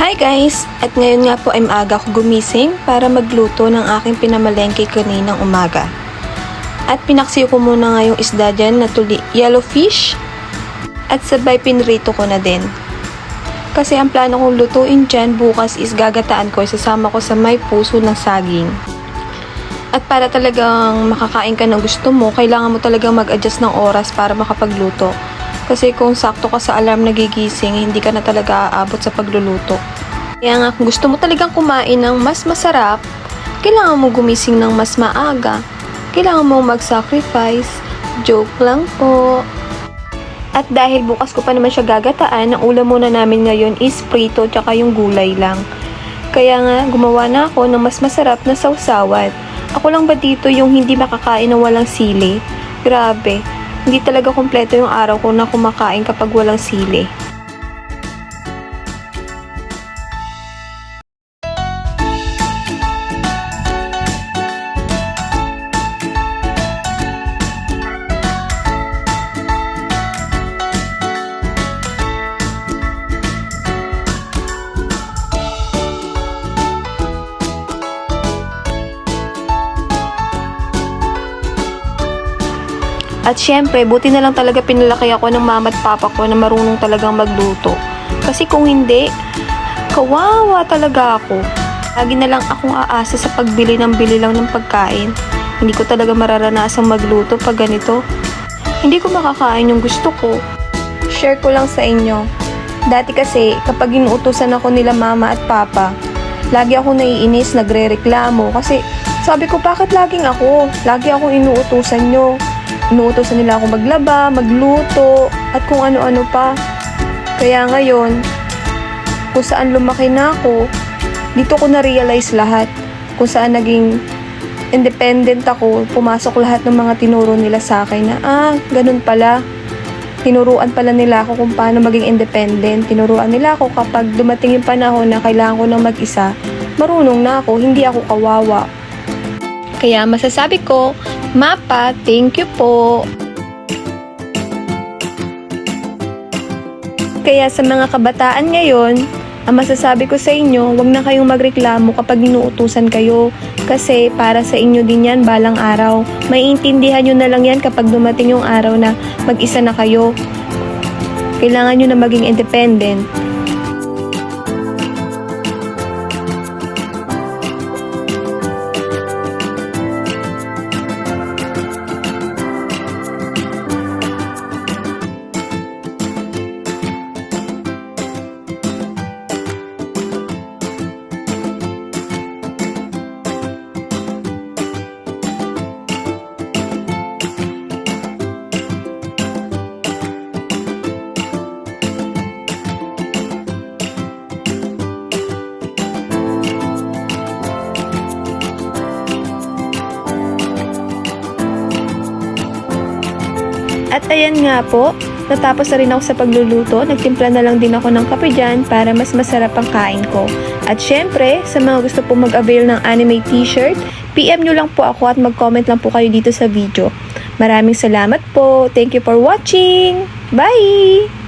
Hi guys! At ngayon nga po ay maaga ako gumising para magluto ng aking pinamalengke kaninang umaga. At pinaksiyo ko muna nga yung isda dyan na yellowfish at sabay pinrito ko na din. Kasi ang plano kong lutuin dyan bukas is gagataan ko, isasama ko sa may puso ng saging. At para talagang makakain ka ng gusto mo, kailangan mo talagang mag-adjust ng oras para makapagluto. Kasi kung sakto ka sa alarm nagigising, hindi ka na talaga aabot sa pagluluto. Kaya nga kung gusto mo talagang kumain ng mas masarap, kailangan mo gumising ng mas maaga. Kailangan mo mag-sacrifice. Joke lang po. At dahil bukas ko pa naman siya gagataan, ang ulam muna namin ngayon is prito tsaka yung gulay lang. Kaya nga gumawa na ako ng mas masarap na sausawan. Ako lang ba dito yung hindi makakain ng walang sili? Grabe. Hindi talaga kompleto yung araw ko na kumakain kapag walang sili. At syempre, buti na lang talaga pinalaki ako ng mama at papa ko na marunong talagang magluto. Kasi kung hindi, kawawa talaga ako. Lagi na lang akong aasa sa pagbili ng pagkain. Hindi ko talaga mararanasang magluto pag ganito. Hindi ko makakain yung gusto ko. Share ko lang sa inyo. Dati kasi, kapag inuutusan ako nila mama at papa, lagi ako naiinis, nagre-reklamo. Kasi sabi ko, bakit laging ako? Lagi akong inuutusan nyo. Inuutosan nila ako maglaba, magluto, at kung ano-ano pa. Kaya ngayon, kung saan lumaki na ako, dito ko na-realize lahat. Kung saan naging independent ako, pumasok lahat ng mga tinuro nila sa akin na, ganun pala. Tinuruan pala nila ako kung paano maging independent. Tinuruan nila ako kapag dumating yung panahon na kailangan ko ng mag-isa, marunong na ako, hindi ako kawawa. Kaya masasabi ko, Mapa, thank you po. Kaya sa mga kabataan ngayon, ang masasabi ko sa inyo, huwag na kayong magreklamo kapag inuutusan kayo. Kasi para sa inyo din yan balang araw. Maiintindihan nyo na lang yan kapag dumating yung araw na mag-isa na kayo. Kailangan nyo na maging independent. At ayan nga po, natapos na rin ako sa pagluluto. Nagtimpla na lang din ako ng kape dyan para mas masarap ang kain ko. At syempre, sa mga gusto po mag-avail ng anime t-shirt, PM nyo lang po ako at mag-comment lang po kayo dito sa video. Maraming salamat po. Thank you for watching. Bye!